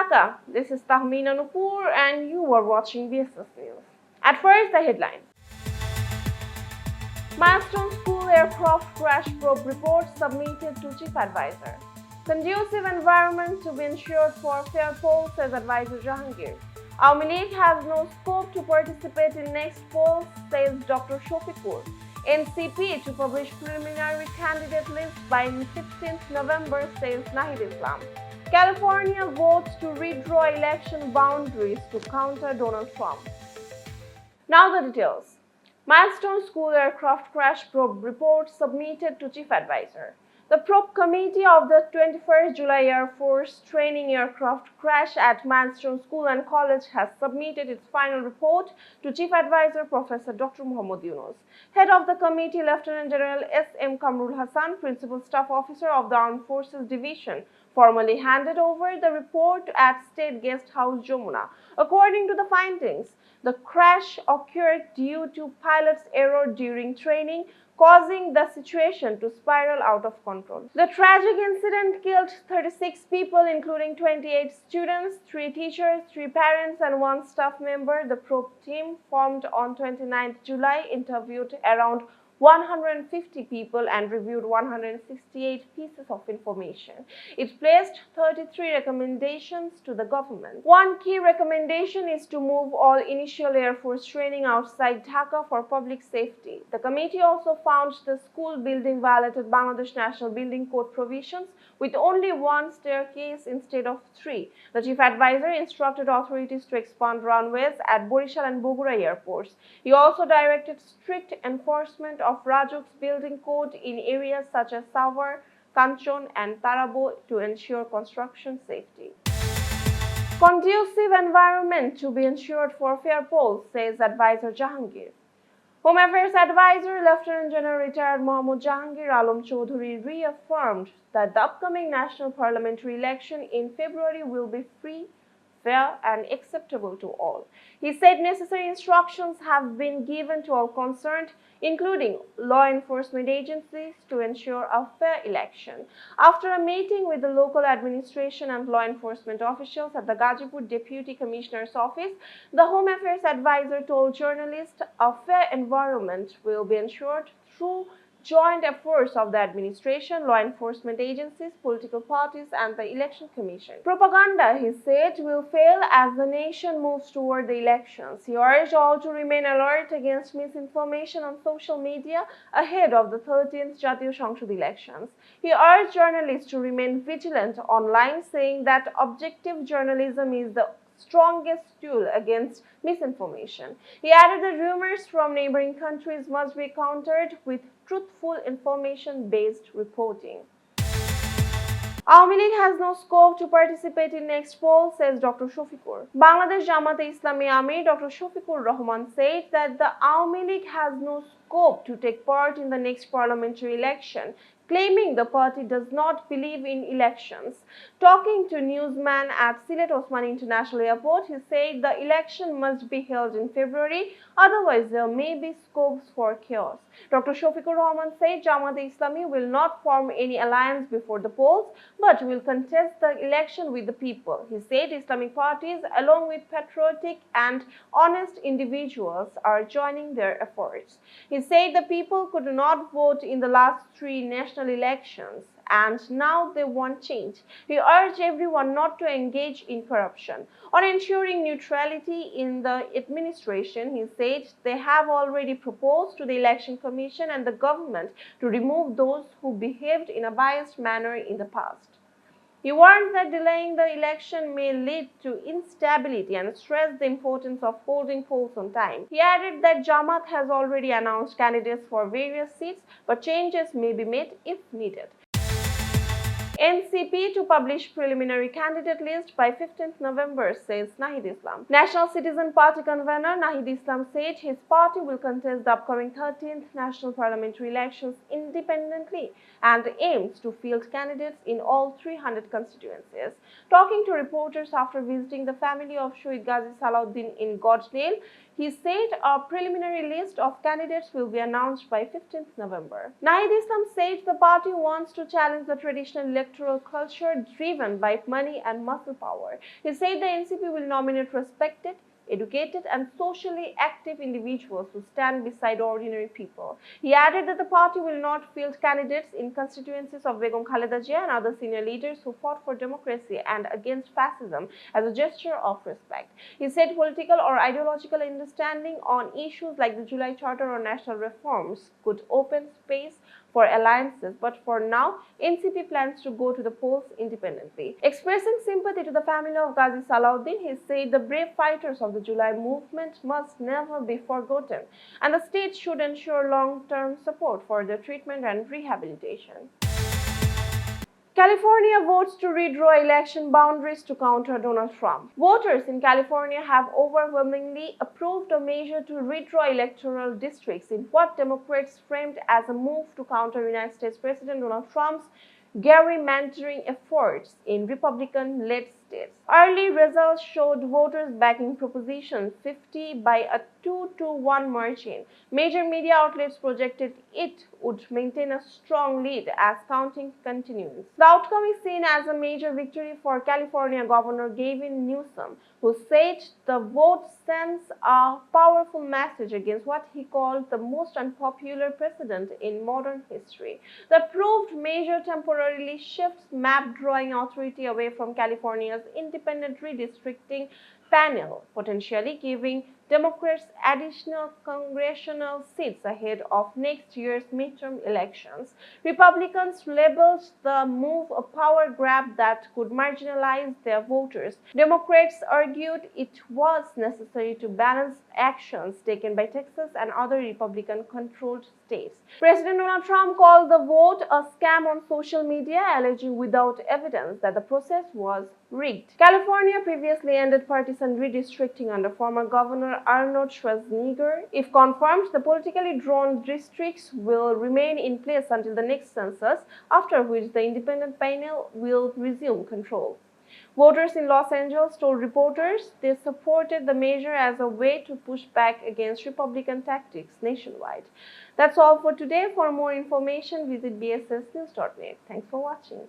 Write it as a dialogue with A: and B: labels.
A: Dhaka, this is Tahmina Nupur and you are watching BSS News. At first, the headlines. Milestone School aircraft crash probe report submitted to Chief Advisor. Conducive environment to be ensured for fair polls, says Advisor Jahangir. Awami League has no scope to participate in next polls, says Dr. Shafiqur. NCP to publish preliminary candidate list by 15th November, says Nahid Islam. California votes to redraw election boundaries to counter Donald Trump. Now the details. Milestone School aircraft crash probe report submitted to Chief Advisor. The probe committee of the 21st July Air Force training aircraft crash at Milestone School and College has submitted its final report to Chief Advisor Professor Dr. Muhammad Yunus. Head of the committee, Lieutenant General S.M. Kamrul Hassan, Principal Staff Officer of the Armed Forces Division, formally handed over the report at State Guest House, Jamuna. According to the findings, the crash occurred due to pilot's error during training, causing the situation to spiral out of control. The tragic incident killed 36 people, including 28 students, 3 teachers, 3 parents, and 1 staff member. The probe team, formed on 29th July, interviewed around 150 people and reviewed 168 pieces of information. It placed 33 recommendations to the government. One key recommendation is to move all initial Air Force training outside Dhaka for public safety. The committee also found the school building violated Bangladesh National Building Code provisions with only 1 staircase instead of 3. The Chief Advisor instructed authorities to expand runways at Borishal and Bogura airports. He also directed strict enforcement of Rajuk's building code in areas such as Savar, Kanchon and Tarabo to ensure construction safety. Conducive environment to be ensured for fair polls, says Advisor Jahangir. Home Affairs Advisor Lieutenant General Retired Mohammad Jahangir Alam Chaudhuri reaffirmed that the upcoming national parliamentary election in February will be free, fair and acceptable to all. He said necessary instructions have been given to all concerned, including law enforcement agencies, to ensure a fair election. After a meeting with the local administration and law enforcement officials at the Gazipur Deputy Commissioner's office, the Home Affairs Advisor told journalists a fair environment will be ensured through joint efforts of the administration, law enforcement agencies, political parties and the election commission. Propaganda, he said, will fail as the nation moves toward the elections. He urged all to remain alert against misinformation on social media ahead of the 13th Jatiyo Sangsad elections. He urged journalists to remain vigilant online, saying that objective journalism is the strongest tool against misinformation. He added that rumors from neighboring countries must be countered with truthful information-based reporting. Awami League has no scope to participate in next poll, says Dr. Shafiqur. Bangladesh Jamaat-e-Islami Amir Dr. Shafiqur Rahman said that the Awami League has no scope to take part in the next parliamentary election, claiming the party does not believe in elections. Talking to newsmen at Sylhet Osman International Airport, he said the election must be held in February, otherwise there may be scopes for chaos. Dr. Shafiqur Rahman said Jamaat-e-Islami will not form any alliance before the polls, but will contest the election with the people. He said Islamic parties, along with patriotic and honest individuals, are joining their efforts. He said the people could not vote in the last 3 national elections and now they want change. He urged everyone not to engage in corruption. On ensuring neutrality in the administration, he said they have already proposed to the Election Commission and the government to remove those who behaved in a biased manner in the past. He warned that delaying the election may lead to instability and stressed the importance of holding polls on time. He added that Jamaat has already announced candidates for various seats, but changes may be made if needed. NCP to publish preliminary candidate list by 15th November, says Nahid Islam. National Citizen Party convener Nahid Islam said his party will contest the upcoming 13th national parliamentary elections independently and aims to field candidates in all 300 constituencies. Talking to reporters after visiting the family of Shahid Ghazi Salahuddin in Godnale, he said a preliminary list of candidates will be announced by 15th November. Nahid Islam said the party wants to challenge the traditional electoral electoral culture driven by money and muscle power. He said the NCP will nominate respected, educated and socially active individuals who stand beside ordinary people. He added that the party will not field candidates in constituencies of Begum Khaleda Zia and other senior leaders who fought for democracy and against fascism as a gesture of respect. He said political or ideological understanding on issues like the July Charter or national reforms could open space for alliances, but for now, NCP plans to go to the polls independently. Expressing sympathy to the family of Ghazi Salahuddin, he said the brave fighters of the July movement must never be forgotten, and the state should ensure long-term support for their treatment and rehabilitation. California votes to redraw election boundaries to counter Donald Trump. Voters in California have overwhelmingly approved a measure to redraw electoral districts in what Democrats framed as a move to counter United States President Donald Trump's gerrymandering efforts in Republican-led states. Early results showed voters backing Proposition 50 by a 2-1 margin. Major media outlets projected it would maintain a strong lead as counting continues. The outcome is seen as a major victory for California Governor Gavin Newsom, who said the vote sends a powerful message against what he called the most unpopular precedent in modern history. The approved measure temporarily shifts map drawing authority away from California's independent redistricting panel, potentially giving Democrats additional congressional seats ahead of next year's midterm elections. Republicans labeled the move a power grab that could marginalize their voters. Democrats argued it was necessary to balance actions taken by Texas and other Republican-controlled states. President Donald Trump called the vote a scam on social media, alleging without evidence that the process was rigged. California previously ended partisan redistricting under former Governor Arnold Schwarzenegger. If confirmed, the politically drawn districts will remain in place until the next census, after which the independent panel will resume control. Voters in Los Angeles told reporters they supported the measure as a way to push back against Republican tactics nationwide. That's all for today. For more information, visit bssnews.net. Thanks for watching.